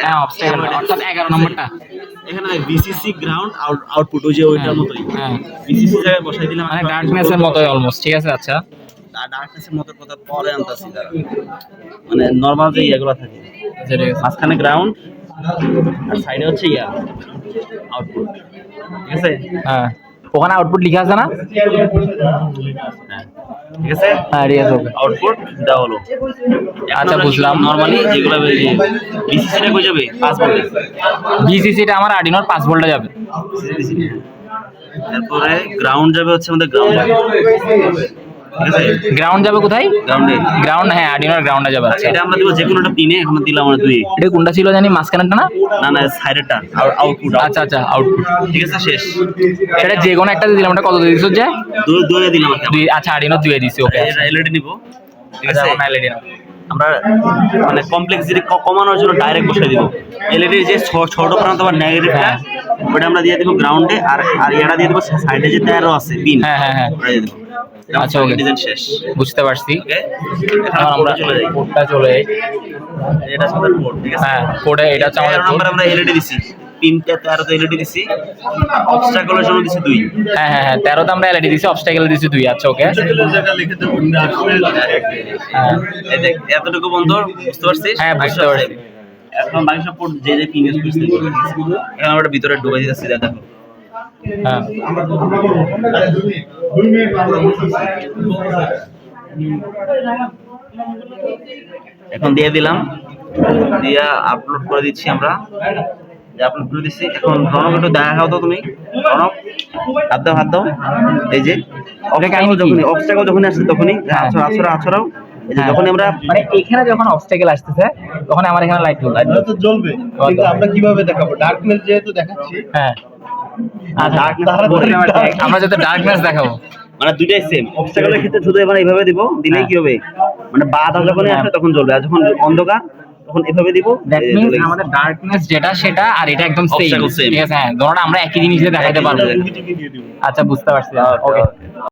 হ্যাঁ অবস্ট্যাকেল অর্থাৎ 11 নম্বরটা। এখানে বিসিসি গ্রাউন্ড আউটপুট ওই যে ওইটার মতোই। হ্যাঁ বিসিসি জায়গায় বসাই দিলাম মানে ডার্কনেসের মতোই অলমোস্ট, ঠিক আছে। আচ্ছা ডার্কনেসের মতো কথা পরে আনতাছি দাঁড়া। মানে নরমাল যে ইয়াগুলো থাকে যেটা মাঝখানে গ্রাউন্ড আর সাইডে হচ্ছে ইয়া আউটপুট, ঠিক আছে। হ্যাঁ ওখানে আউটপুট লেখা আছে না? হ্যাঁ ঠিক আছে, হ্যাঁ ঠিক আছে ওকে। আউটপুট দেওয়া হলো। আচ্ছা বুঝলাম। নরমালি যেগুলো বিসিসিটা কই যাবে 5 ভোল্ট, বিসিসিটা আমার আর্ডিনোর 5 ভোল্টে যাবে। তারপরে গ্রাউন্ড যাবে হচ্ছে আমাদের গ্রাউন্ড, ঠিক আছে। গ্রাউন্ড যাবে কোথায়? গ্রাউন্ডে গ্রাউন্ড, হ্যাঁ আর্ডিনোর গ্রাউন্ডে যাবে। আচ্ছা এটা আমরা দিব যে কোনোটা পিনে, এখন দিলাম আমরা দুই। এটা কোনটা ছিল জানি, মাঝখানেরটা না? না না সাইডেরটা আউটপুট। আচ্ছা আচ্ছা আউটপুট, ঠিক আছে শেষ। এটা যে কোনো একটা দিলাম, এটা কত দিয়ে দিছো যে? দুই দিলাম আর কি। দুই, আচ্ছা আর্ডিনো দুই দিছি, ওকে। এটা এলইডি নিব, ঠিক আচ্ছা আছে। এখন এলইডি না, আমরা মানে কমপ্লেক্সিটি কমানোর জন্য ডাইরেক্ট বসাই দিব। এলইডির যে ছোট প্রান্ত বা নেগেটিভটা ওটা আমরা দিয়ে দিব গ্রাউন্ডে, আর এটা দিয়ে দিব সাইডে যে তারও আছে পিন, হ্যাঁ হ্যাঁ হ্যাঁ ওটা দিয়ে দিব। আচ্ছা ওকে ডিজাইন শেষ, বুঝতে পারছি। ওকে। এখন আমরা চলে যাই, কোডটা চলে যাই। এটা আমাদের কোড, ঠিক আছে। হ্যাঁ কোডে এটা হচ্ছে আমাদের নাম্বার আমরা এলইডি দিছি, তিনটা 13 তে এলইডি দিছি, অবস্টাকলের জন্য দিছি 2। হ্যাঁ হ্যাঁ হ্যাঁ 13 তে আমরা এলইডি দিছি, অবস্টাকেল দিছি 2। আচ্ছা ওকে। হ্যাঁ এই দেখ এতটুকু বন্ধ, বুঝতে পারছিস? হ্যাঁ বুঝতে পারছি। এখন বাকি সব পোর্ট যে পিন ইউজ করতে হবে। এখন আমরা ভিতরে ঢুকে দিতেছি, দেখো। হ্যাঁ এখন দিয়ে দিলাম, দিয়া আপলোড করে দিচ্ছি আমরা। যে আপলোড করে দিচ্ছি। এখন রনক একটু দেখাও তো তুমি, রনক হাত দাও। এই যে অবস্টাকল যখনই আসছে তখনই আছড়াও। এই যে যখন আমরা মানে এখানে যখন অবস্টাকেল আসতেছে তখন আমার এখানে লাইট জ্বলবে। লাইট তো জ্বলবে, কিন্তু আমরা কিভাবে দেখাবো? ডার্কনেস যেহেতু দেখাচ্ছি, হ্যাঁ আচ্ছা darkness আমরা যাতে ডার্কনেস দেখাবো। মানে দুইটাই সেম। অবস্টাকলের ক্ষেত্রে শুধু এবার এইভাবে দিব, দিলেই কি হবে? মানে বাধা যখনই আসবে তখন জ্বলবে, আর যখন অন্ধকার তখন এভাবে দিব। দ্যাট মিন্স আমাদের ডার্কনেস যেটা সেটা আর এটা একদম সেম, Obstacle same। ঠিক আছে। হ্যাঁ ধরুন আমরা একই জিনিস দিয়ে দেখাইতে পারবো। আচ্ছা বুঝতে পারছি, ওকে।